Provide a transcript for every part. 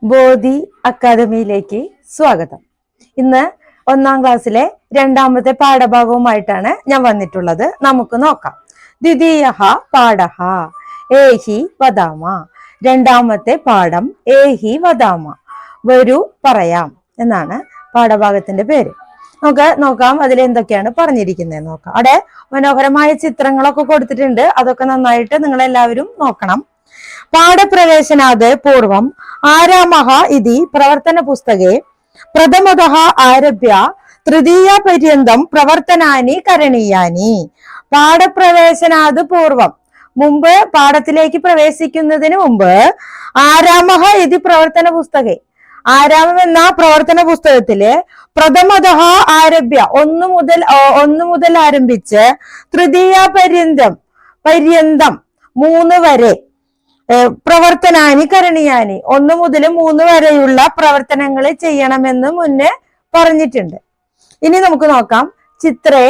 ബോധി അക്കാദമിയിലേക്ക് സ്വാഗതം. ഇന്ന് 1ാം ക്ലാസ്സിലെ 2ാമത്തെ പാഠഭാഗവുമായിട്ടാണ് ഞാൻ വന്നിട്ടുള്ളത്. നമുക്ക് നോക്കാം. ദ്വിതീയഃ പാഠഃ ഏഹി വദാമ. 2ാമത്തെ പാഠം ഏഹി വദാമ, വരൂ പറയാം എന്നാണ് പാഠഭാഗത്തിന്റെ പേര്. നമുക്ക് നോക്കാം അതിൽ എന്തൊക്കെയാണ് പറഞ്ഞിരിക്കുന്നത് നോക്കാം. അവിടെ മനോഹരമായ ചിത്രങ്ങളൊക്കെ കൊടുത്തിട്ടുണ്ട്. അതൊക്കെ നന്നായിട്ട് നിങ്ങൾ എല്ലാവരും നോക്കണം. പാഠപ്രവേശനാത് പൂർവം ആരാമഃ ഇതി പ്രവർത്തന പുസ്തകേ പ്രഥമതഃ ആരഭ്യ തൃതീയ പര്യന്തം പ്രവർത്തനാനി കരണീയാനി. പാഠപ്രവേശനാത് പൂർവം, മുമ്പ് പാഠത്തിലേക്ക് പ്രവേശിക്കുന്നതിന് മുമ്പ് ആരാമഃ ഇതി പ്രവർത്തന പുസ്തകേ, ആരാമം എന്ന പ്രവർത്തന പുസ്തകത്തില് പ്രഥമതഃ ആരഭ്യ ഒന്ന് മുതൽ ആരംഭിച്ച് തൃതീയ പര്യന്തം 3 വരെ പ്രവർത്തനാനി കരണീയാനി, 1 മുതൽ 3 വരെയുള്ള പ്രവർത്തനങ്ങൾ ചെയ്യണമെന്ന് മുന്നേ പറഞ്ഞിട്ടുണ്ട്. ഇനി നമുക്ക് നോക്കാം. ചിത്രേ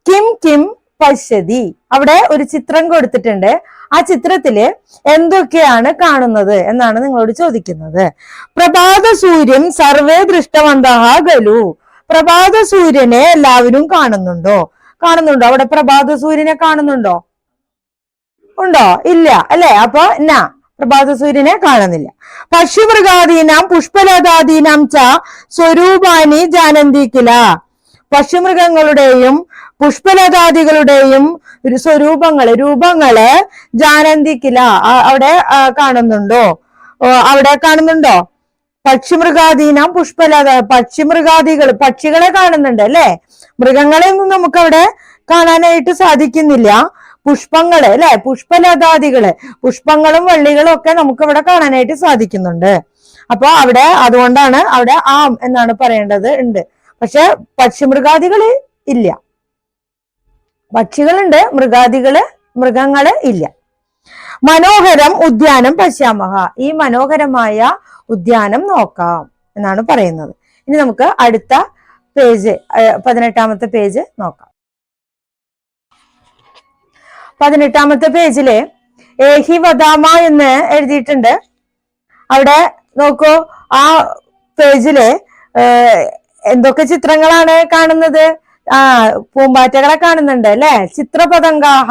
കിം കിം പശ്യതി. അവിടെ ഒരു ചിത്രം കൊടുത്തിട്ടുണ്ട്. ആ ചിത്രത്തില് എന്തൊക്കെയാണ് കാണുന്നത് എന്നാണ് നിങ്ങളോട് ചോദിക്കുന്നത്. പ്രഭാത സൂര്യൻ സർവേ ദൃഷ്ടവന്തഃ ഖലു. പ്രഭാത സൂര്യനെ എല്ലാവരും കാണുന്നുണ്ടോ? അവിടെ പ്രഭാത സൂര്യനെ കാണുന്നുണ്ടോ? ഉണ്ടോ? ഇല്ല അല്ലെ? അപ്പൊ പ്രഭാത സൂര്യനെ കാണുന്നില്ല. പക്ഷിമൃഗാദീനാം പുഷ്പലതാദീനാം ച സ്വരൂപാനി ജാനന്തി കില. പക്ഷിമൃഗങ്ങളുടെയും പുഷ്പലതാദികളുടെയും രൂപങ്ങള് ജാനന്തി കില, അവിടെ കാണുന്നുണ്ടോ? പക്ഷിമൃഗാദീനാം പക്ഷികളെ കാണുന്നുണ്ട് അല്ലെ? മൃഗങ്ങളെ ഒന്നും നമുക്ക് അവിടെ കാണാനായിട്ട് സാധിക്കുന്നില്ല. പുഷ്പങ്ങള് അല്ലെ, പുഷ്പലതാദികള്, പുഷ്പങ്ങളും വള്ളികളും ഒക്കെ നമുക്ക് ഇവിടെ കാണാനായിട്ട് സാധിക്കുന്നുണ്ട്. അപ്പൊ അവിടെ അതുകൊണ്ടാണ് അവിടെ ആം എന്നാണ് പറയേണ്ടത് ഉണ്ട്. പക്ഷെ പക്ഷിമൃഗാദികള് ഇല്ല. പക്ഷികളുണ്ട്, മൃഗങ്ങള് ഇല്ല. മനോഹരം ഉദ്യാനം പശ്യാമഹ. ഈ മനോഹരമായ ഉദ്യാനം നോക്കാം എന്നാണ് പറയുന്നത്. ഇനി നമുക്ക് അടുത്ത പേജ് 18ാമത്തെ പേജ് നോക്കാം. 18ാമത്തെ പേജില് ഏഹി വദാമ എന്ന് എഴുതിയിട്ടുണ്ട്. അവിടെ നോക്കൂ, ആ പേജില് എന്തൊക്കെ ചിത്രങ്ങളാണ് കാണുന്നത്? പൂമ്പാറ്റകളെ കാണുന്നുണ്ട് അല്ലെ? ചിത്രപതംഗാഹ.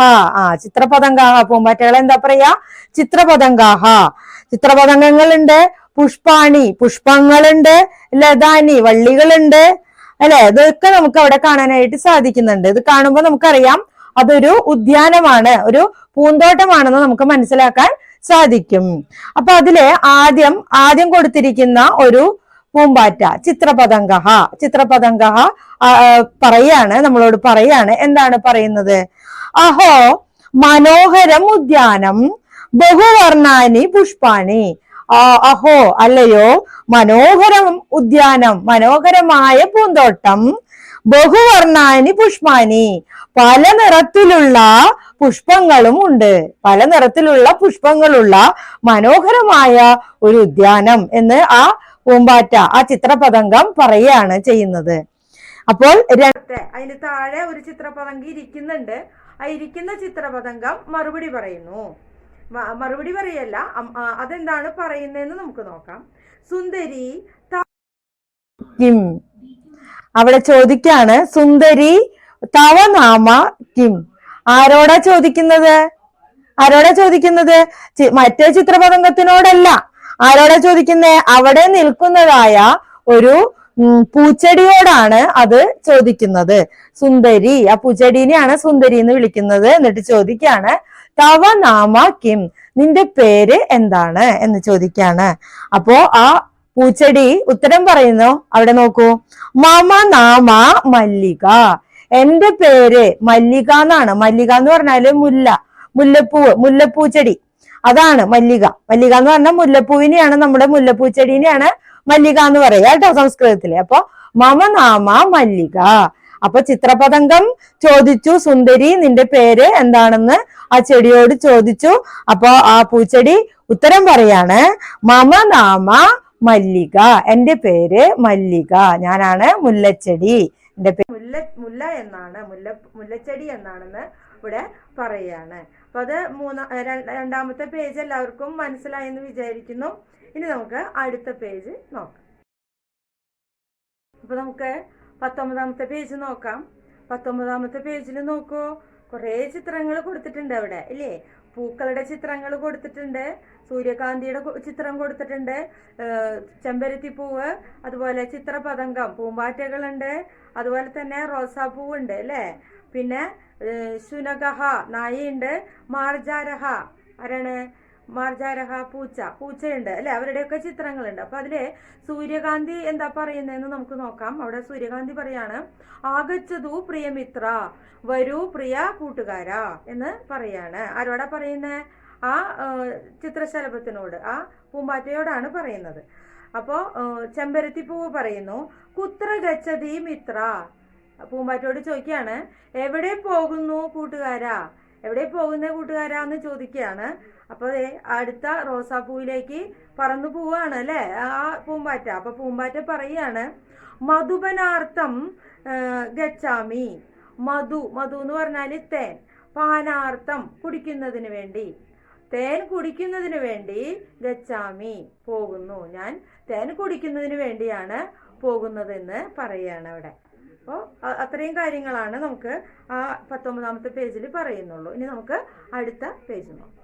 പൂമ്പാറ്റകളെ എന്താ പറയാ? ചിത്രപതംഗാഹ. ചിത്രപതംഗങ്ങളുണ്ട്. പുഷ്പങ്ങളുണ്ട്. ലതാനി, വള്ളികളുണ്ട് അല്ലെ? ഇതൊക്കെ നമുക്ക് അവിടെ കാണാനായിട്ട് സാധിക്കുന്നുണ്ട്. ഇത് കാണുമ്പോൾ നമുക്കറിയാം അതൊരു ഉദ്യാനമാണ്, ഒരു പൂന്തോട്ടമാണെന്ന് നമുക്ക് മനസ്സിലാക്കാൻ സാധിക്കും. അപ്പൊ അതില് ആദ്യം കൊടുത്തിരിക്കുന്ന ഒരു പൂമ്പാറ്റ ചിത്രപതംഗ നമ്മളോട് പറയാണ്. എന്താണ് പറയുന്നത്? അഹോ മനോഹരം ഉദ്യാനം ബഹുവർണ്ണാനി പുഷ്പാണി. അഹോ അല്ലയോ, മനോഹരം ഉദ്യാനം, മനോഹരമായ പൂന്തോട്ടം, ബഹുവർണ്ണാനി പുഷ്പാനി, പല നിറത്തിലുള്ള പുഷ്പങ്ങളും ഉണ്ട്, പല നിറത്തിലുള്ള പുഷ്പങ്ങളുള്ള മനോഹരമായ ഒരു ഉദ്യാനം എന്ന് ആ പൂമ്പാറ്റ, ആ ചിത്രപതംഗം പറയുകയാണ് ചെയ്യുന്നത്. അപ്പോൾ അതിന് താഴെ ഒരു ചിത്രപതംഗം ഇരിക്കുന്നുണ്ട്. ആ ഇരിക്കുന്ന ചിത്രപതംഗം മറുപടി പറയുന്നു. മറുപടി പറയല്ല, അതെന്താണ് പറയുന്നതെന്ന് നമുക്ക് നോക്കാം. സുന്ദരി കിം. അവിടെ ചോദിക്കാണ്, സുന്ദരി തവ നാമ കിം. ആരോടാ ചോദിക്കുന്നത്? മറ്റേ ചിത്രപതംഗത്തിനോടല്ല. ആരോടാ ചോദിക്കുന്നേ? അവിടെ നിൽക്കുന്നതായ ഒരു പൂച്ചെടിയോടാണ് അത് ചോദിക്കുന്നത്. സുന്ദരി, ആ പൂച്ചെടീനെയാണ് സുന്ദരി എന്ന് വിളിക്കുന്നത്. എന്നിട്ട് ചോദിക്കാണ്, തവ നാമ കിം, നിന്റെ പേര് എന്താണ് എന്ന് ചോദിക്കാണ്. അപ്പോ ആ പൂച്ചെടി ഉത്തരം പറയുന്നു. അവിടെ നോക്കൂ, മമ നാമ മല്ലിക. എന്റെ പേര് മല്ലിക എന്നാണ്. മല്ലിക എന്ന് പറഞ്ഞാല് മുല്ലപ്പൂച്ചെടി, അതാണ് മല്ലിക. മല്ലിക എന്ന് പറഞ്ഞാൽ മുല്ലപ്പൂവിനെയാണ്, നമ്മുടെ മുല്ലപ്പൂച്ചെടീനെയാണ് മല്ലിക എന്ന് പറയാ കേട്ടോ സംസ്കൃതത്തില്. അപ്പൊ മമ നാമ മല്ലിക. അപ്പൊ ചിത്രപതംഗം ചോദിച്ചു, സുന്ദരി നിന്റെ പേര് എന്താണെന്ന് ആ ചെടിയോട് ചോദിച്ചു. അപ്പൊ ആ പൂച്ചെടി ഉത്തരം പറയാണ്, മമ നാമ മല്ലിക, എന്റെ പേര് മല്ലിക, ഞാനാണ് മുല്ലച്ചെടി, എന്റെ പേര് മുല്ലച്ചെടി എന്നാണെന്ന് ഇവിടെ പറയാണ്. അപ്പൊ അത് രണ്ടാമത്തെ പേജ് എല്ലാവർക്കും മനസ്സിലായെന്ന് വിചാരിക്കുന്നു. ഇനി നമുക്ക് അടുത്ത പേജ് നോക്കാം. അപ്പൊ നമുക്ക് 19ാമത്തെ പേജ് നോക്കാം. 19ാമത്തെ പേജിൽ നോക്കൂ, കുറേ ചിത്രങ്ങൾ കൊടുത്തിട്ടുണ്ട് അവിടെ ഇല്ലേ. പൂക്കളുടെ ചിത്രങ്ങൾ കൊടുത്തിട്ടുണ്ട്, സൂര്യകാന്തിയുടെ ചിത്രം കൊടുത്തിട്ടുണ്ട്, ചെമ്പരത്തിപ്പൂവ്, അതുപോലെ ചിത്രപതംഗം, പൂമ്പാറ്റകളുണ്ട്, അതുപോലെ തന്നെ റോസാപ്പൂവുണ്ട് അല്ലേ. പിന്നെ ശുനഗഹ നായയുണ്ട്, മാർജാരഹ ആരാണ്, മാർജാരഹ പൂച്ചയുണ്ട് അല്ലെ. അവരുടെയൊക്കെ ചിത്രങ്ങളുണ്ട്. അപ്പൊ അതില് സൂര്യകാന്തി എന്താ പറയുന്നതെന്ന് നമുക്ക് നോക്കാം. അവിടെ സൂര്യകാന്തി പറയാണ്, ആഗച്ഛതു പ്രിയമിത്ര, വരൂ പ്രിയ കൂട്ടുകാരാ എന്ന് പറയാണ്. ആരോടാ പറയുന്നത്? ആ ചിത്രശലഭത്തിനോട്, ആ പൂമ്പാറ്റയോടാണ് പറയുന്നത്. അപ്പോ ചെമ്പരത്തി പൂവ് പറയുന്നു, കുത്ര ഗച്ഛതി മിത്ര, പൂമ്പാറ്റയോട് ചോദിക്കുകയാണ്, എവിടെ പോകുന്നു കൂട്ടുകാരാ, എവിടെ പോകുന്ന കൂട്ടുകാരാന്ന് ചോദിക്കുകയാണ്. അപ്പൊ അടുത്ത റോസാപ്പൂവിലേക്ക് പറന്നു പോവാണ് അല്ലെ ആ പൂമ്പാറ്റ. അപ്പൊ പൂമ്പാറ്റ പറയാണ്, മധുപനാർത്ഥം ഗച്ഛാമി, മധു എന്ന് പറഞ്ഞാല് തേൻ, പാനാർത്ഥം കുടിക്കുന്നതിന് വേണ്ടി, തേൻ കുടിക്കുന്നതിന് വേണ്ടി ഗച്ഛാമി പോകുന്നു, ഞാൻ തേൻ കുടിക്കുന്നതിന് വേണ്ടിയാണ് പോകുന്നതെന്ന് പറയാണ് അവിടെ. അപ്പോൾ അത്രയും കാര്യങ്ങളാണ് നമുക്ക് ആ 19ാമത്തെ പേജിൽ പറയുന്നുള്ളൂ. ഇനി നമുക്ക് അടുത്ത പേജ് നോക്കാം.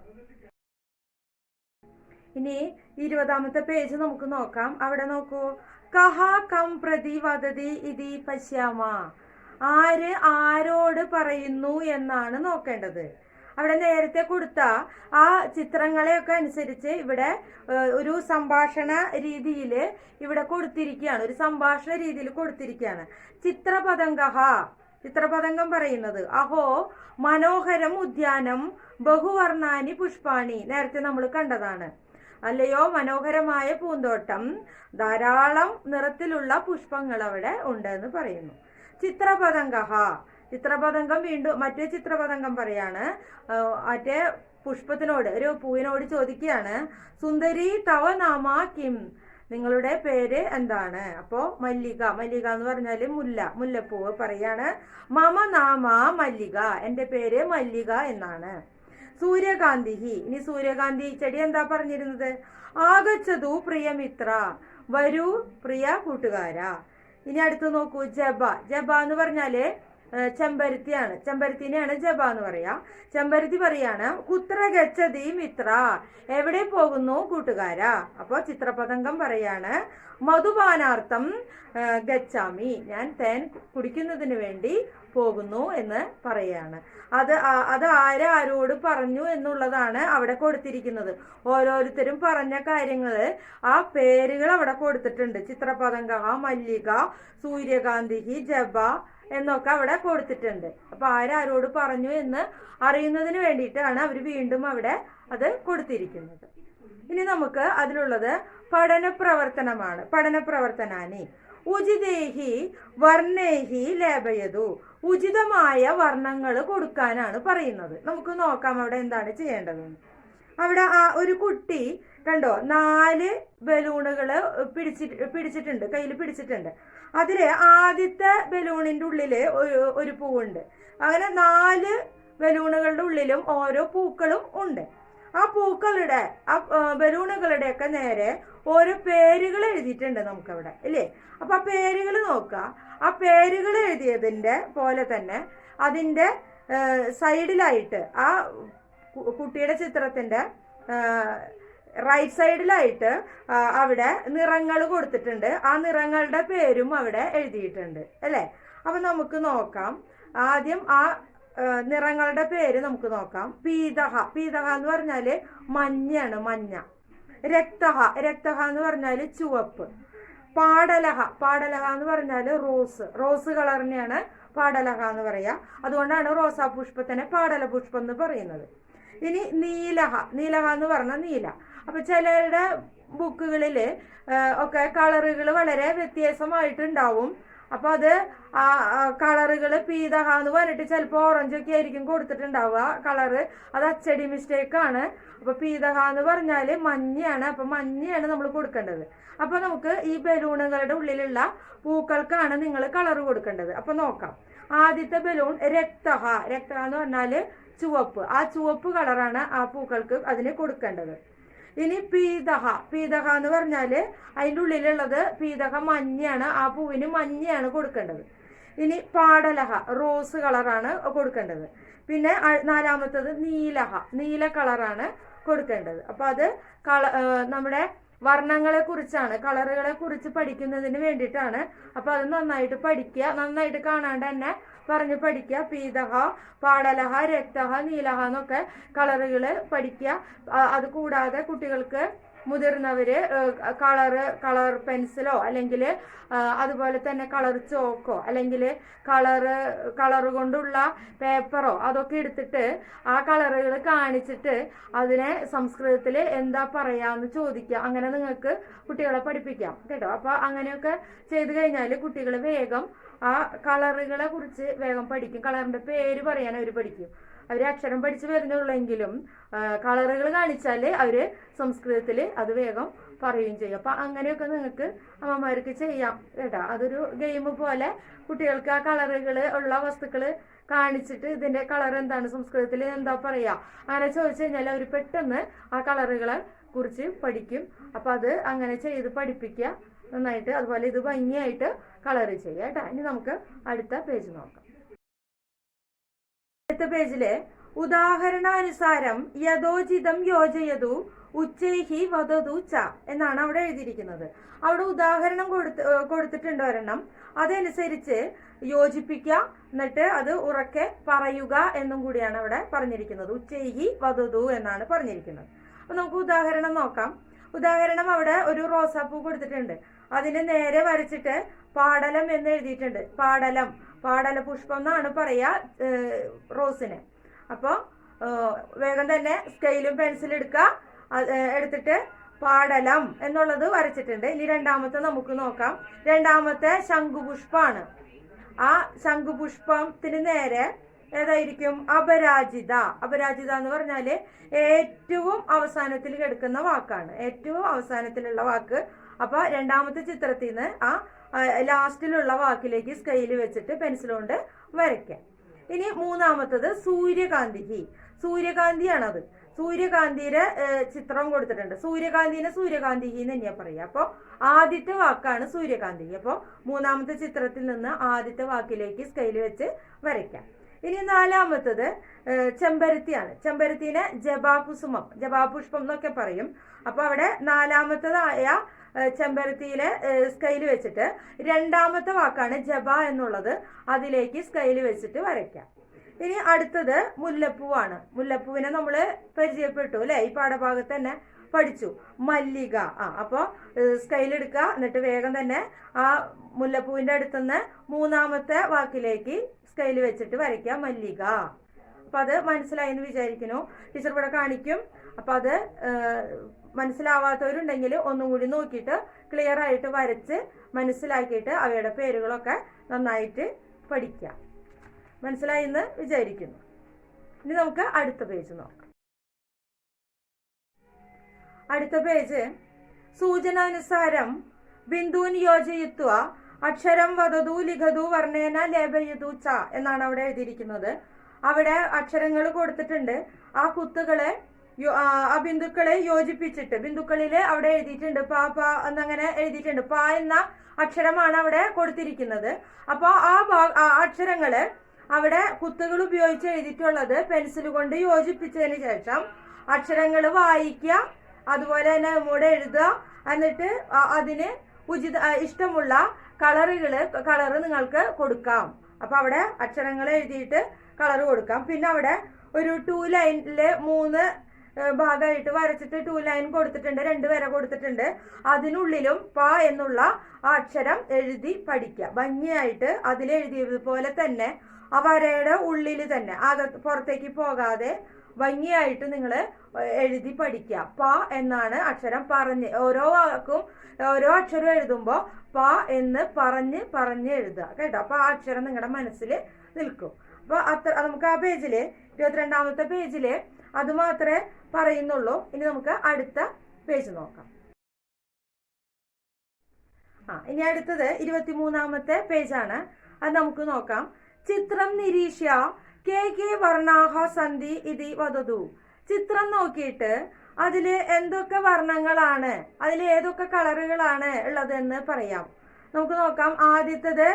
ഇനി 20ാമത്തെ പേജ് നമുക്ക് നോക്കാം. അവിടെ നോക്കൂ, കഹ കം പ്രതി വദതി ഇതി പശ്യാമ, ആര് ആരോട് പറയുന്നു എന്നാണ് നോക്കേണ്ടത്. അവിടെ നേരത്തെ കൊടുത്ത ആ ചിത്രങ്ങളെയൊക്കെ അനുസരിച്ച് ഇവിടെ ഒരു സംഭാഷണ രീതിയിൽ ഇവിടെ കൊടുത്തിരിക്കുകയാണ്, ഒരു സംഭാഷണ രീതിയിൽ കൊടുത്തിരിക്കുകയാണ്. ചിത്രപതംഗം പറയുന്നത്, അഹോ മനോഹരം ഉദ്യാനം ബഹുവർണ്ണാനി പുഷ്പാണി, നേരത്തെ നമ്മൾ കണ്ടതാണ് അല്ലയോ, മനോഹരമായ പൂന്തോട്ടം, ധാരാളം നിറത്തിലുള്ള പുഷ്പങ്ങൾ അവിടെ ഉണ്ട് എന്ന് പറയുന്നു. ചിത്രപതംഗം വീണ്ടും മറ്റേ ചിത്രപതംഗം പറയാണ്, മറ്റേ പുഷ്പത്തിനോട്, ഒരു പൂവിനോട് ചോദിക്കുകയാണ്, സുന്ദരി തവ നാമ കിം, നിങ്ങളുടെ പേര് എന്താണ്? അപ്പോ മല്ലിക എന്ന് പറഞ്ഞാല് മുല്ലപ്പൂവ് പറയാണ്, മമ നാമ മല്ലിക, എന്റെ പേര് മല്ലിക എന്നാണ്. സൂര്യകാന്തിഹി, ഇനി സൂര്യകാന്തി ചെടി എന്താ പറഞ്ഞിരുന്നത്? ആഗച്ഛതു പ്രിയമിത്ര, വരൂ പ്രിയ കൂട്ടുകാരാ. ഇനി അടുത്ത് നോക്കൂ, ജബ എന്ന് പറഞ്ഞാല് ചെമ്പരത്തിയാണ്, ചെമ്പരത്തിനെയാണ് ജബ എന്ന് പറയാ. ചെമ്പരത്തി പറയാണ്, കുത്ര ഗച്ഛതി മിത്ര, എവിടെ പോകുന്നു കൂട്ടുകാരാ. അപ്പൊ ചിത്രപതംഗം പറയാണ്, മധുപാനാർത്ഥം ഗച്ഛാമി, ഞാൻ തേൻ കുടിക്കുന്നതിന് വേണ്ടി പോകുന്നു എന്ന് പറയാണ്. അത് ആരോട് പറഞ്ഞു എന്നുള്ളതാണ് അവിടെ കൊടുത്തിരിക്കുന്നത്. ഓരോരുത്തരും പറഞ്ഞ കാര്യങ്ങള് ആ പേരുകൾ അവിടെ കൊടുത്തിട്ടുണ്ട്. ചിത്രപതംഗ, മല്ലിക, സൂര്യകാന്തി, ജബ എന്നൊക്കെ അവിടെ കൊടുത്തിട്ടുണ്ട്. അപ്പൊ ആരോട് പറഞ്ഞു എന്ന് അറിയുന്നതിന് വേണ്ടിയിട്ടാണ് അവർ വീണ്ടും അവിടെ അത് കൊടുത്തിരിക്കുന്നത്. ഇനി നമുക്ക് അതിലുള്ളത് പഠന പ്രവർത്തനാനി. ഉചിതേഹി വർണ്ണേഹി ലേപയതു, ഉചിതമായ വർണ്ണങ്ങൾ കൊടുക്കാനാണ് പറയുന്നത്. നമുക്ക് നോക്കാം അവിടെ എന്താണ് ചെയ്യേണ്ടതെന്ന്. അവിടെ ഒരു കുട്ടി കണ്ടോ 4 ബലൂണുകള് പിടിച്ചിട്ടുണ്ട്, കയ്യിൽ പിടിച്ചിട്ടുണ്ട്. അതില് ആദ്യത്തെ ബലൂണിന്റെ ഉള്ളില് ഒരു പൂവുണ്ട്. അങ്ങനെ 4 ബലൂണുകളുടെ ഉള്ളിലും ഓരോ പൂക്കളും ഉണ്ട്. ആ പൂക്കളുടെ ബലൂണുകളുടെ ഒക്കെ നേരെ ഓരോ പേരുകൾ എഴുതിയിട്ടുണ്ട് നമുക്കവിടെ ഇല്ലേ. അപ്പൊ ആ പേരുകൾ നോക്കുക. ആ പേരുകൾ എഴുതിയതിന്റെ പോലെ തന്നെ അതിന്റെ സൈഡിലായിട്ട്, ആ കുട്ടിയുടെ ചിത്രത്തിന്റെ റൈറ്റ് സൈഡിലായിട്ട് അവിടെ നിറങ്ങൾ കൊടുത്തിട്ടുണ്ട്. ആ നിറങ്ങളുടെ പേരും അവിടെ എഴുതിയിട്ടുണ്ട് അല്ലെ. അപ്പൊ നമുക്ക് നോക്കാം. ആദ്യം ആ നിറങ്ങളുടെ പേര് നമുക്ക് നോക്കാം. പീതഹ എന്ന് പറഞ്ഞാല് മഞ്ഞാണ്, മഞ്ഞ. രക്തഹ എന്ന് പറഞ്ഞാല് ചുവപ്പ്. പാടലഹ എന്ന് പറഞ്ഞാല് റോസ് കളറിനെയാണ് പാടലഹ എന്ന് പറയാ. അതുകൊണ്ടാണ് റോസാ പുഷ്പത്തിനെ പാടല പുഷ്പം എന്ന് പറയുന്നത്. ഇനി നീലഹ എന്ന് പറഞ്ഞ നീല. അപ്പൊ ചിലരുടെ ബുക്കുകളില് ഒക്കെ കളറുകൾ വളരെ വ്യത്യാസമായിട്ടുണ്ടാവും. അപ്പൊ അത് ആ കളറുകള് പീതഹ എന്ന് പറഞ്ഞിട്ട് ചിലപ്പോ ഓറഞ്ചൊക്കെ ആയിരിക്കും കൊടുത്തിട്ടുണ്ടാവുക കളറ്. അത് അച്ചടി മിസ്റ്റേക്ക് ആണ്. അപ്പൊ പീതഹ എന്ന് പറഞ്ഞാല് മഞ്ഞയാണ്. അപ്പൊ മഞ്ഞയാണ് നമ്മൾ കൊടുക്കേണ്ടത്. അപ്പൊ നമുക്ക് ഈ ബലൂണുകളുടെ ഉള്ളിലുള്ള പൂക്കൾക്കാണ് നിങ്ങൾ കളർ കൊടുക്കേണ്ടത്. അപ്പൊ നോക്കാം. ആദ്യത്തെ ബലൂൺ രക്തഹ. രക്തഹ എന്ന് പറഞ്ഞാല് ചുവപ്പ്. ആ ചുവപ്പ് കളറാണ് ആ പൂക്കൾക്ക് അതിന് കൊടുക്കേണ്ടത്. ഇനി പീതഹ. പീതഹ എന്ന് പറഞ്ഞാല് അതിൻ്റെ ഉള്ളിലുള്ളത് പീതഹ മഞ്ഞയാണ്. ആ പൂവിന് മഞ്ഞയാണ് കൊടുക്കേണ്ടത്. ഇനി പാടലഹ. റോസ് കളറാണ് കൊടുക്കേണ്ടത്. പിന്നെ നാലാമത്തത് നീലഹ. നീല കളറാണ് കൊടുക്കേണ്ടത്. അപ്പൊ അത് നമ്മുടെ വർണ്ണങ്ങളെ കുറിച്ചാണ്, കളറുകളെ കുറിച്ച് പഠിക്കുന്നതിന് വേണ്ടിയിട്ടാണ്. അപ്പൊ അത് നന്നായിട്ട് പഠിക്കുക, നന്നായിട്ട് കാണാണ്ട് തന്നെ പറഞ്ഞ് പഠിക്കുക. പീതഹ, പാടലഹ, രക്തഹ, നീലഹ എന്നൊക്കെ കളറുകൾ പഠിക്കുക. അത് കൂടാതെ കുട്ടികൾക്ക്, മുതിർന്നവര് കളർ പെൻസിലോ അല്ലെങ്കിൽ അതുപോലെ തന്നെ കളർ ചോക്കോ അല്ലെങ്കിൽ കളർ കൊണ്ടുള്ള പേപ്പറോ അതൊക്കെ എടുത്തിട്ട് ആ കളറുകൾ കാണിച്ചിട്ട് അതിനെ സംസ്കൃതത്തിൽ എന്താ പറയാന്ന് ചോദിക്കുക. അങ്ങനെ നിങ്ങൾക്ക് കുട്ടികളെ പഠിപ്പിക്കാം കേട്ടോ. അപ്പൊ അങ്ങനെയൊക്കെ ചെയ്തു കഴിഞ്ഞാൽ കുട്ടികൾ വേഗം ആ കളറുകളെ കുറിച്ച് വേഗം പഠിക്കും. കളറിന്റെ പേര് പറയാൻ അവർ പഠിക്കും. അവര് അക്ഷരം പഠിച്ചു വരുന്നുള്ളെങ്കിലും കളറുകൾ കാണിച്ചാല് അവര് സംസ്കൃതത്തിൽ അത് വേഗം പറയുകയും ചെയ്യും. അപ്പൊ അങ്ങനെയൊക്കെ നിങ്ങൾക്ക് അമ്മമാർക്ക് ചെയ്യാം കേട്ടോ. അതൊരു ഗെയിം പോലെ കുട്ടികൾക്ക് ആ കളറുകൾ ഉള്ള വസ്തുക്കൾ കാണിച്ചിട്ട് ഇതിന്റെ കളർ എന്താണ്, സംസ്കൃതത്തിൽ എന്താ പറയാ, അങ്ങനെ ചോദിച്ചു കഴിഞ്ഞാൽ അവർ പെട്ടെന്ന് ആ കളറുകളെ കുറിച്ച് പഠിക്കും. അപ്പൊ അത് അങ്ങനെ ചെയ്ത് പഠിപ്പിക്കുക നന്നായിട്ട്. അതുപോലെ ഇത് ഭംഗിയായിട്ട് കളർ ചെയ്യുക കേട്ടോ. ഇനി നമുക്ക് അടുത്ത പേജ് നോക്കാം. അടുത്ത പേജില് ഉദാഹരണാനുസാരം യഥോചിതം യോജയതു ഉച്ചൈഹി വദതു ച എന്നാണ് അവിടെ എഴുതിയിരിക്കുന്നത്. അവിടെ ഉദാഹരണം കൊടുത്തിട്ടുണ്ട് ഒരെണ്ണം. അതനുസരിച്ച് യോജിപ്പിക്കുക, എന്നിട്ട് അത് ഉറക്കെ പറയുക എന്നും കൂടിയാണ് അവിടെ പറഞ്ഞിരിക്കുന്നത്. ഉച്ചൈഹി വദതു എന്നാണ് പറഞ്ഞിരിക്കുന്നത്. അപ്പൊ നമുക്ക് ഉദാഹരണം നോക്കാം. ഉദാഹരണം അവിടെ ഒരു റോസാപ്പൂ കൊടുത്തിട്ടുണ്ട്. അതിന് നേരെ വരച്ചിട്ട് പാടലം എന്ന് എഴുതിയിട്ടുണ്ട്. പാടല പുഷ്പം എന്നാണ് പറയാ റോസിന്. അപ്പൊ വേഗം തന്നെ സ്കെയിലും പെൻസിലും എടുത്തിട്ട് പാടലം എന്നുള്ളത് വരച്ചിട്ടുണ്ട്. ഇനി രണ്ടാമത്തെ നമുക്ക് നോക്കാം. രണ്ടാമത്തെ ശംഖുപുഷ്പാണ്. ആ ശംഖുപുഷ്പത്തിന് നേരെ ഏതായിരിക്കും? അപരാജിത. അപരാജിത എന്ന് പറഞ്ഞാല് ഏറ്റവും അവസാനത്തിൽ കിടക്കുന്ന വാക്കാണ്, ഏറ്റവും അവസാനത്തിലുള്ള വാക്ക്. അപ്പൊ രണ്ടാമത്തെ ചിത്രത്തിൽ നിന്ന് ആ ലാസ്റ്റിലുള്ള വാക്കിലേക്ക് സ്കെയില് വെച്ചിട്ട് പെൻസിൽ കൊണ്ട് വരയ്ക്കാം. ഇനി മൂന്നാമത്തത് സൂര്യകാന്തി. സൂര്യകാന്തിയാണത്. സൂര്യകാന്തിയുടെ ചിത്രം കൊടുത്തിട്ടുണ്ട്. സൂര്യകാന്തിനെ സൂര്യകാന്തി എന്ന് തന്നെയാ പറയാ. അപ്പൊ ആദ്യത്തെ വാക്കാണ് സൂര്യകാന്തി. അപ്പൊ മൂന്നാമത്തെ ചിത്രത്തിൽ നിന്ന് ആദ്യത്തെ വാക്കിലേക്ക് സ്കെയില് വെച്ച് വരയ്ക്കാം. ഇനി നാലാമത്തത് ചെമ്പരത്തിയാണ്. ചെമ്പരത്തിനെ ജപാകുസുമം, ജപാപുഷ്പം എന്നൊക്കെ പറയും. അപ്പൊ അവിടെ നാലാമത്തതായ ചെമ്പരത്തിയിലെ സ്കെയില് വെച്ചിട്ട് രണ്ടാമത്തെ വാക്കാണ് ജപ എന്നുള്ളത്, അതിലേക്ക് സ്കെയില് വെച്ചിട്ട് വരയ്ക്കാം. ഇനി അടുത്തത് മുല്ലപ്പൂവാണ്. മുല്ലപ്പൂവിനെ നമ്മൾ പരിചയപ്പെട്ടു അല്ലെ, ഈ പാഠഭാഗത്ത് തന്നെ പഠിച്ചു. മല്ലിക. അപ്പൊ സ്കെയിൽ എടുക്കുക, എന്നിട്ട് വേഗം തന്നെ ആ മുല്ലപ്പൂവിന്റെ അടുത്തുനിന്ന് മൂന്നാമത്തെ വാക്കിലേക്ക് സ്കെയിൽ വെച്ചിട്ട് വരയ്ക്കുക മല്ലിക. അപ്പൊ അത് മനസ്സിലായി എന്ന് വിചാരിക്കുന്നു. ടീച്ചർ ഇവിടെ കാണിക്കും. അപ്പൊ അത് മനസ്സിലാവാത്തവരുണ്ടെങ്കിൽ ഒന്നും കൂടി നോക്കിയിട്ട് ക്ലിയർ ആയിട്ട് വരച്ച് മനസ്സിലാക്കിയിട്ട് അവയുടെ പേരുകളൊക്കെ നന്നായിട്ട് പഠിക്കാം. മനസ്സിലായി എന്ന് വിചാരിക്കുന്നു. ഇനി നമുക്ക് അടുത്ത പേജ് നോക്കാം. അടുത്ത പേജ് സൂചനാനുസാരം ബിന്ദുവിൻ യോജയിത്വ അക്ഷരം വദതു ലിഖതു വർണ്ണേന ലേപയതു ച എന്നാണ് അവിടെ എഴുതിയിരിക്കുന്നത്. അവിടെ അക്ഷരങ്ങൾ കൊടുത്തിട്ടുണ്ട്. ആ കുത്തുകളെ ആ ബിന്ദുക്കളെ യോജിപ്പിച്ചിട്ട് ബിന്ദുക്കളിൽ അവിടെ എഴുതിയിട്ടുണ്ട് പ എന്നങ്ങനെ എഴുതിയിട്ടുണ്ട്. പ എന്ന അക്ഷരമാണ് അവിടെ കൊടുത്തിരിക്കുന്നത്. അപ്പൊ ആ അക്ഷരങ്ങള് അവിടെ കുത്തുകൾ ഉപയോഗിച്ച് എഴുതിയിട്ടുള്ളത് പെൻസിൽ കൊണ്ട് യോജിപ്പിച്ചതിന് ശേഷം അക്ഷരങ്ങൾ വായിക്കുക, അതുപോലെ തന്നെ നമ്മോട് എഴുതുക. എന്നിട്ട് അതിന് ഇഷ്ടമുള്ള കളറ് നിങ്ങൾക്ക് കൊടുക്കാം. അപ്പൊ അവിടെ അക്ഷരങ്ങൾ എഴുതിയിട്ട് കളർ കൊടുക്കാം. പിന്നെ അവിടെ ഒരു 2 ലൈനില് 3 ഭാഗമായിട്ട് വരച്ചിട്ട് 2 ലൈൻ കൊടുത്തിട്ടുണ്ട്, 2 വര കൊടുത്തിട്ടുണ്ട്. അതിനുള്ളിലും പ എന്നുള്ള ആ അക്ഷരം എഴുതി പഠിക്കുക ഭംഗിയായിട്ട്. അതിലെഴുതിയതുപോലെ തന്നെ ആ വരയുടെ ഉള്ളിൽ തന്നെ പുറത്തേക്ക് പോകാതെ ഭംഗിയായിട്ട് നിങ്ങൾ എഴുതി പഠിക്കുക. പ എന്നാണ് അക്ഷരം പറഞ്ഞ് ഓരോ വാക്കും ഓരോ അക്ഷരം എഴുതുമ്പോൾ പ എന്ന് പറഞ്ഞ് എഴുതുക കേട്ടോ. അപ്പൊ ആ അക്ഷരം നിങ്ങളുടെ മനസ്സിൽ നിൽക്കും. അപ്പൊ നമുക്ക് ആ പേജില് 22ാമത്തെ പേജില് അത് മാത്രമേ പറയുന്നുള്ളൂ. ഇനി നമുക്ക് അടുത്ത പേജ് നോക്കാം. ഇനി അടുത്തത് 23ാമത്തെ പേജാണ്. അത് നമുക്ക് നോക്കാം. ചിത്രം നിരീക്ഷ്യ കെ കെ വർണ്ണാഹ സന്ധി ഇതി വദതു. ചിത്രം നോക്കിയിട്ട് അതില് എന്തൊക്കെ വർണ്ണങ്ങളാണ്, അതിൽ ഏതൊക്കെ കളറുകളാണ് ഉള്ളതെന്ന് പറയാം. നമുക്ക് നോക്കാം. ആദ്യത്തേത്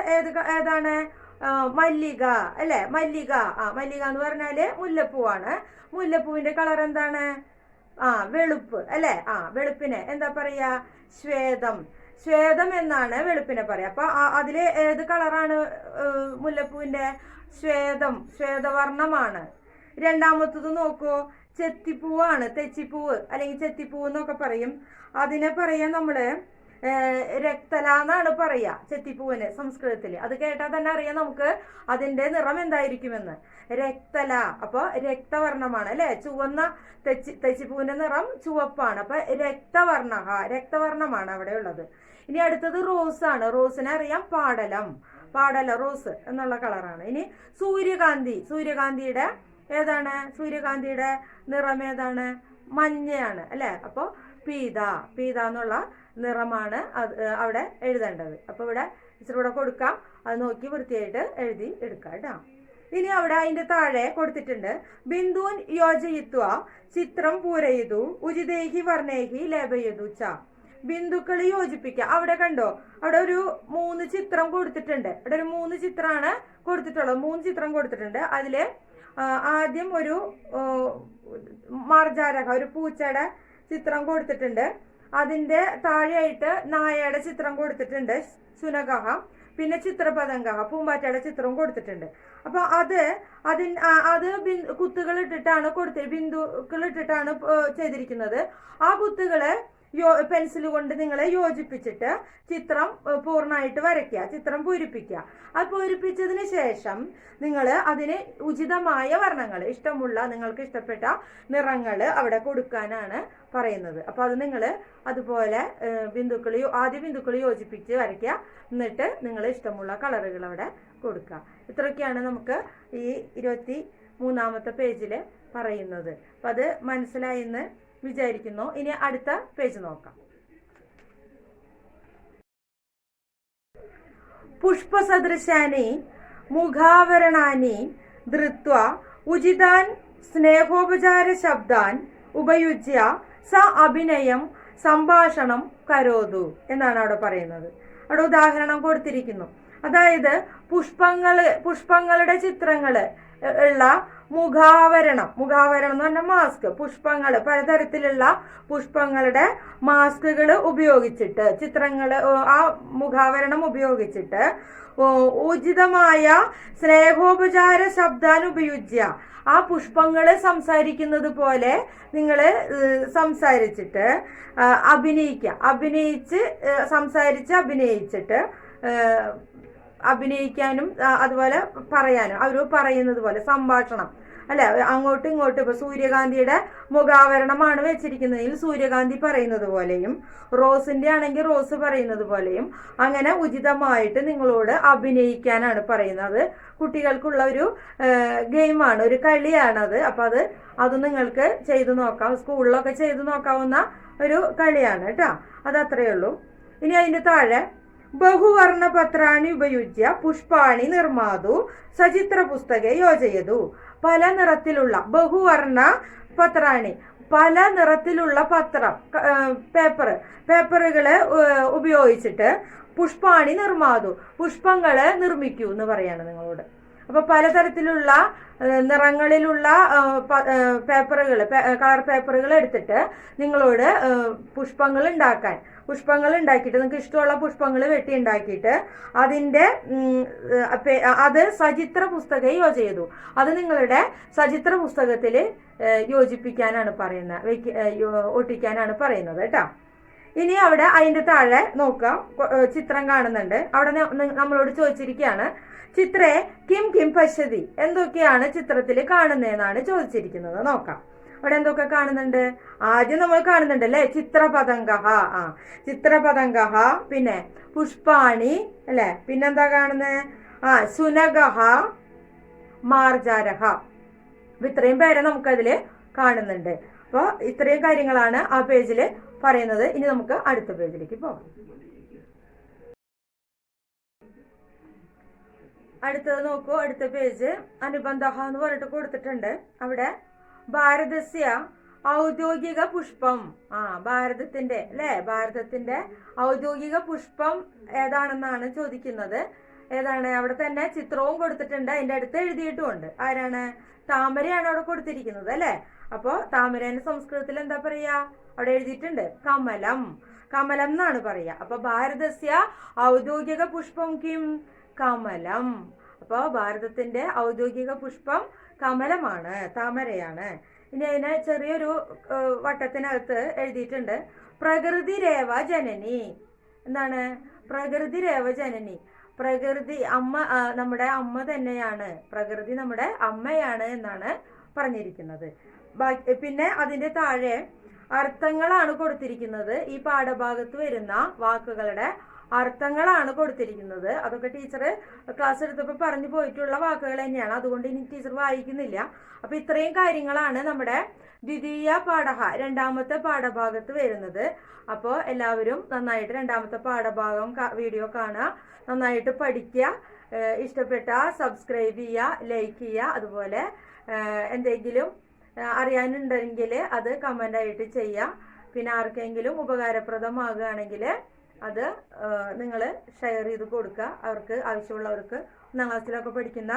ഏതാണ്? മല്ലിക അല്ലെ? മല്ലിക. മല്ലിക എന്ന് പറഞ്ഞാല് മുല്ലപ്പൂവാണ്. മുല്ലപ്പൂവിന്റെ കളർ എന്താണ്? വെളുപ്പ് അല്ലെ? വെളുപ്പിനെ എന്താ പറയാ? ശ്വേതം. ശ്വേതം എന്നാണ് വെളുപ്പിനെ പറയാ. അപ്പൊ അതില് ഏത് കളറാണ് മുല്ലപ്പൂവിന്റെ? ശ്വേതം, ശ്വേതവർണ്ണമാണ്. രണ്ടാമത്തത് നോക്കൂ, ചെത്തിപ്പൂവാണ്. തെച്ചിപ്പൂവ് അല്ലെങ്കിൽ ചെത്തിപ്പൂവ് എന്നൊക്കെ പറയും. അതിനെ പറയാ നമ്മള് രക്തല എന്നാണ് പറയാ ചെത്തിപ്പൂവിന് സംസ്കൃതത്തില്. അത് കേട്ടാൽ തന്നെ അറിയാം നമുക്ക് അതിന്റെ നിറം എന്തായിരിക്കുമെന്ന്. രക്തല. അപ്പൊ രക്തവർണ്ണമാണ് അല്ലെ? ചുവന്ന തെച്ചിപ്പൂവിന്റെ നിറം ചുവപ്പാണ്. അപ്പൊ രക്തവർണ്ണമാണ് അവിടെ ഉള്ളത്. ഇനി അടുത്തത് റോസ് ആണ്. റോസിനെ അറിയാം പാടല റോസ് എന്നുള്ള കളറാണ്. ഇനി സൂര്യകാന്തി. സൂര്യകാന്തിയുടെ ഏതാണ്? സൂര്യകാന്തിയുടെ നിറം ഏതാണ്? മഞ്ഞയാണ് അല്ലെ? അപ്പൊ പീത എന്നുള്ള നിറമാണ് അവിടെ എഴുതേണ്ടത്. അപ്പൊ ഇവിടെ ഇച്ചിരി കൂടെ കൊടുക്കാം. അത് നോക്കി വൃത്തിയായിട്ട് എഴുതി എടുക്കാം കേട്ടോ. ഇനി അവിടെ അതിന്റെ താഴെ കൊടുത്തിട്ടുണ്ട് ബിന്ദുൻ യോജയിത്വ ചിത്രം പൂരയിതു ഉചിതേഹി വർണ്ണേഹി ലേപയതു ച. ബിന്ദുക്കൾ യോജിപ്പിക്കുക. അവിടെ കണ്ടോ, അവിടെ ഒരു 3 ചിത്രം കൊടുത്തിട്ടുണ്ട്. അവിടെ ഒരു 3 ചിത്രമാണ് കൊടുത്തിട്ടുള്ളത്. 3 ചിത്രം കൊടുത്തിട്ടുണ്ട്. അതില് ആദ്യം ഒരു മാർജാരക, ഒരു പൂച്ചയുടെ ചിത്രം കൊടുത്തിട്ടുണ്ട്. അതിന്റെ താഴെയായിട്ട് നായയുടെ ചിത്രം കൊടുത്തിട്ടുണ്ട്, ശുനകഹ. പിന്നെ ചിത്രപതംഗ, പൂമ്പാറ്റയുടെ ചിത്രവും കൊടുത്തിട്ടുണ്ട്. അപ്പൊ അത് കുത്തുകൾ ഇട്ടിട്ടാണ് ബിന്ദുക്കൾ ഇട്ടിട്ടാണ് ചെയ്തിരിക്കുന്നത്. ആ കുത്തുകള് പെൻസിൽ കൊണ്ട് നിങ്ങൾ യോജിപ്പിച്ചിട്ട് ചിത്രം പൂർണ്ണമായിട്ട് വരയ്ക്കുക, ചിത്രം പൂരിപ്പിക്കുക. അത് പൂരിപ്പിച്ചതിന് ശേഷം നിങ്ങൾ അതിന് ഉചിതമായ വർണ്ണങ്ങൾ, നിങ്ങൾക്ക് ഇഷ്ടപ്പെട്ട നിറങ്ങൾ അവിടെ കൊടുക്കാനാണ് പറയുന്നത്. അപ്പൊ അത് നിങ്ങൾ അതുപോലെ ആദ്യ ബിന്ദുക്കൾ യോജിപ്പിച്ച് വരയ്ക്കുക. എന്നിട്ട് നിങ്ങൾ ഇഷ്ടമുള്ള കളറുകൾ അവിടെ കൊടുക്കുക. ഇത്രയൊക്കെയാണ് നമുക്ക് ഈ 23-ാമത്തെ പേജിൽ പറയുന്നത്. അപ്പൊ അത് മനസ്സിലായെന്ന് വിചാരിക്കുന്നു. ഇനി അടുത്ത പേജ് നോക്കാം. പുഷ്പസദൃശാനി മുഖാവരണാനി ധൃത്വ ഉചിതാൻ സ്നേഹോപചാര ശബ്ദാൻ ഉപയുജ്യ സ അഭിനയം സംഭാഷണം കരോതു എന്നാണ് അവിടെ പറയുന്നത്. അവിടെ ഉദാഹരണം കൊടുത്തിരിക്കുന്നു. അതായത് പുഷ്പങ്ങളുടെ ചിത്രങ്ങള് ഉള്ള മുഖാവരണം എന്ന് പറഞ്ഞ മാസ്ക്, പലതരത്തിലുള്ള പുഷ്പങ്ങളുടെ മാസ്കുകൾ ഉപയോഗിച്ചിട്ട്, ആ മുഖാവരണം ഉപയോഗിച്ചിട്ട് ഉചിതമായ സ്നേഹോപചാര ശബ്ദാനുപയുജ്യ, ആ പുഷ്പങ്ങള് സംസാരിക്കുന്നത് പോലെ നിങ്ങൾ സംസാരിച്ചിട്ട് അഭിനയിച്ചിട്ട് അഭിനയിക്കാനും അതുപോലെ പറയാനും, അവർ പറയുന്നത് പോലെ സംഭാഷണം അല്ലെ, അങ്ങോട്ടും ഇങ്ങോട്ടും. ഇപ്പൊ സൂര്യകാന്തിയുടെ മുഖാവരണമാണ് വെച്ചിരിക്കുന്നതെങ്കിൽ സൂര്യകാന്തി പറയുന്നത് പോലെയും, റോസിന്റെ ആണെങ്കിൽ റോസ് പറയുന്നത് പോലെയും, അങ്ങനെ ഉചിതമായിട്ട് നിങ്ങളോട് അഭിനയിക്കാനാണ് പറയുന്നത്. കുട്ടികൾക്കുള്ള ഒരു ഗെയിമാണ്, ഒരു കളിയാണത്. അപ്പൊ അത് നിങ്ങൾക്ക് ചെയ്തു നോക്കാം, സ്കൂളിലൊക്കെ ചെയ്തു നോക്കാവുന്ന ഒരു കളിയാണ് കേട്ടോ. അതത്രയേ ഉള്ളൂ. ഇനി അതിന്റെ താഴെ ബഹുവർണ്ണ പത്രാണി ഉപയുജ്യ പുഷ്പാണി നിർമാതു സചിത്ര പുസ്തകെ യോജയതു. പല നിറത്തിലുള്ള ബഹുവർണ്ണ പത്രാണി, പല നിറത്തിലുള്ള പേപ്പറുകള് ഉപയോഗിച്ചിട്ട് പുഷ്പാണി നിർമാതു, പുഷ്പങ്ങള് നിർമ്മിക്കൂ എന്ന് പറയാണ് നിങ്ങളോട്. അപ്പൊ പലതരത്തിലുള്ള നിറങ്ങളിലുള്ള കളർ പേപ്പറുകൾ എടുത്തിട്ട് നിങ്ങളോട് പുഷ്പങ്ങൾ ഉണ്ടാക്കിയിട്ട് നിങ്ങൾക്ക് ഇഷ്ടമുള്ള പുഷ്പങ്ങൾ വെട്ടി ഉണ്ടാക്കിയിട്ട് അത് സചിത്ര പുസ്തകം യോജയതു, അത് നിങ്ങളുടെ സചിത്ര പുസ്തകത്തിൽ യോജിപ്പിക്കാനാണ് പറയുന്നത്, ഒട്ടിക്കാനാണ് പറയുന്നത് കേട്ടോ. ഇനി അവിടെ അതിന്റെ താഴെ നോക്കാം, ചിത്രം കാണുന്നുണ്ട്. അവിടെ നമ്മളോട് ചോദിച്ചിരിക്കുകയാണ്, ചിത്രേ കിം പശ്യതി, എന്തൊക്കെയാണ് ചിത്രത്തിൽ കാണുന്നതെന്നാണ് ചോദിച്ചിരിക്കുന്നത്. നോക്കാം അവിടെ എന്തൊക്കെ കാണുന്നുണ്ട്. ആദ്യം നമ്മൾ കാണുന്നുണ്ട് അല്ലെ, ചിത്രപതംഗ. ചിത്രപതംഗ, പിന്നെ പുഷ്പാണി അല്ലെ, പിന്നെന്താ കാണുന്നത്? ശുനകഹ, മാർജാരഹ. ഇത്രയും പേരെ നമുക്കതില് കാണുന്നുണ്ട്. അപ്പൊ ഇത്രയും കാര്യങ്ങളാണ് ആ പേജില് പറയുന്നത്. ഇനി നമുക്ക് അടുത്ത പേജിലേക്ക് പോകാം. അടുത്തത് നോക്കൂ, അടുത്ത പേജ് അനുബന്ധ എന്ന് പറഞ്ഞിട്ട് കൊടുത്തിട്ടുണ്ട്. അവിടെ ഭാരതസ്യ ഔദ്യോഗിക പുഷ്പം, ഭാരതത്തിന്റെ അല്ലെ, ഭാരതത്തിന്റെ ഔദ്യോഗിക പുഷ്പം ഏതാണെന്നാണ് ചോദിക്കുന്നത്. ഏതാണ്? അവിടെ തന്നെ ചിത്രവും കൊടുത്തിട്ടുണ്ട്, അതിന്റെ അടുത്ത് എഴുതിയിട്ടുമുണ്ട്. ആരാണ്? താമരയാണ് അവിടെ കൊടുത്തിരിക്കുന്നത് അല്ലെ. അപ്പോ താമരേനെ സംസ്കൃതത്തിൽ എന്താ പറയാ? അവിടെ എഴുതിയിട്ടുണ്ട് കമലം. കമലം എന്നാണ് പറയാ. അപ്പൊ ഭാരതസ്യ ഔദ്യോഗിക പുഷ്പം കിം? കമലം. അപ്പൊ ഭാരതത്തിന്റെ ഔദ്യോഗിക പുഷ്പം കമലമാണ്, താമരയാണ്. ഇനി അതിനെ ചെറിയൊരു വട്ടത്തിനകത്ത് എഴുതിയിട്ടുണ്ട് പ്രകൃതി രേവ ജനനി. എന്താണ്? പ്രകൃതി രേവ ജനനി. പ്രകൃതി അമ്മ, നമ്മുടെ അമ്മ തന്നെയാണ്, പ്രകൃതി നമ്മുടെ അമ്മയാണ് എന്നാണ് പറഞ്ഞിരിക്കുന്നത്. പിന്നെ അതിന്റെ താഴെ അർത്ഥങ്ങളാണ് കൊടുത്തിരിക്കുന്നത്. ഈ പാഠഭാഗത്ത് വരുന്ന വാക്കുകളുടെ അർത്ഥങ്ങളാണ് കൊടുത്തിരിക്കുന്നത്. അതൊക്കെ ടീച്ചർ ക്ലാസ് എടുത്തപ്പോൾ പറഞ്ഞു പോയിട്ടുള്ള വാക്കുകൾ തന്നെയാണ്, അതുകൊണ്ട് ഇനി ടീച്ചർ വായിക്കുന്നില്ല. അപ്പൊ ഇത്രയും കാര്യങ്ങളാണ് നമ്മുടെ ദ്വിതീയ പാഠ, രണ്ടാമത്തെ പാഠഭാഗത്ത് വരുന്നത്. അപ്പോൾ എല്ലാവരും നന്നായിട്ട് രണ്ടാമത്തെ പാഠഭാഗം വീഡിയോ കാണുക, നന്നായിട്ട് പഠിക്കുക. ഇഷ്ടപ്പെട്ട സബ്സ്ക്രൈബ് ചെയ്യുക, ലൈക്ക് ചെയ്യുക. അതുപോലെ എന്തെങ്കിലും അറിയാനുണ്ടെങ്കിൽ അത് കമൻ്റ് ആയിട്ട് ചെയ്യുക. പിന്നെ ആർക്കെങ്കിലും ഉപകാരപ്രദമാകുകയാണെങ്കിൽ അത് നിങ്ങൾ ഷെയർ ചെയ്ത് കൊടുക്കുക. അവർക്ക് ആവശ്യമുള്ളവർക്ക് 1ാം ക്ലാസ്സിലൊക്കെ പഠിക്കുന്ന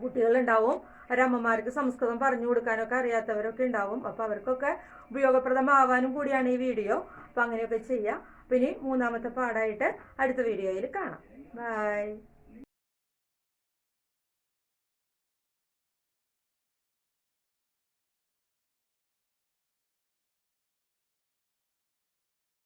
കുട്ടികളുണ്ടാവും, അവരമ്മമാർക്ക് സംസ്കൃതം പറഞ്ഞു കൊടുക്കാനൊക്കെ അറിയാത്തവരൊക്കെ ഉണ്ടാവും. അപ്പോൾ അവർക്കൊക്കെ ഉപയോഗപ്രദമാവാനും കൂടിയാണ് ഈ വീഡിയോ. അപ്പോൾ അങ്ങനെയൊക്കെ ചെയ്യാം. പിന്നെ 3ാമത്തെ പാഠമായിട്ട് അടുത്ത വീഡിയോയിൽ കാണാം. ബൈ.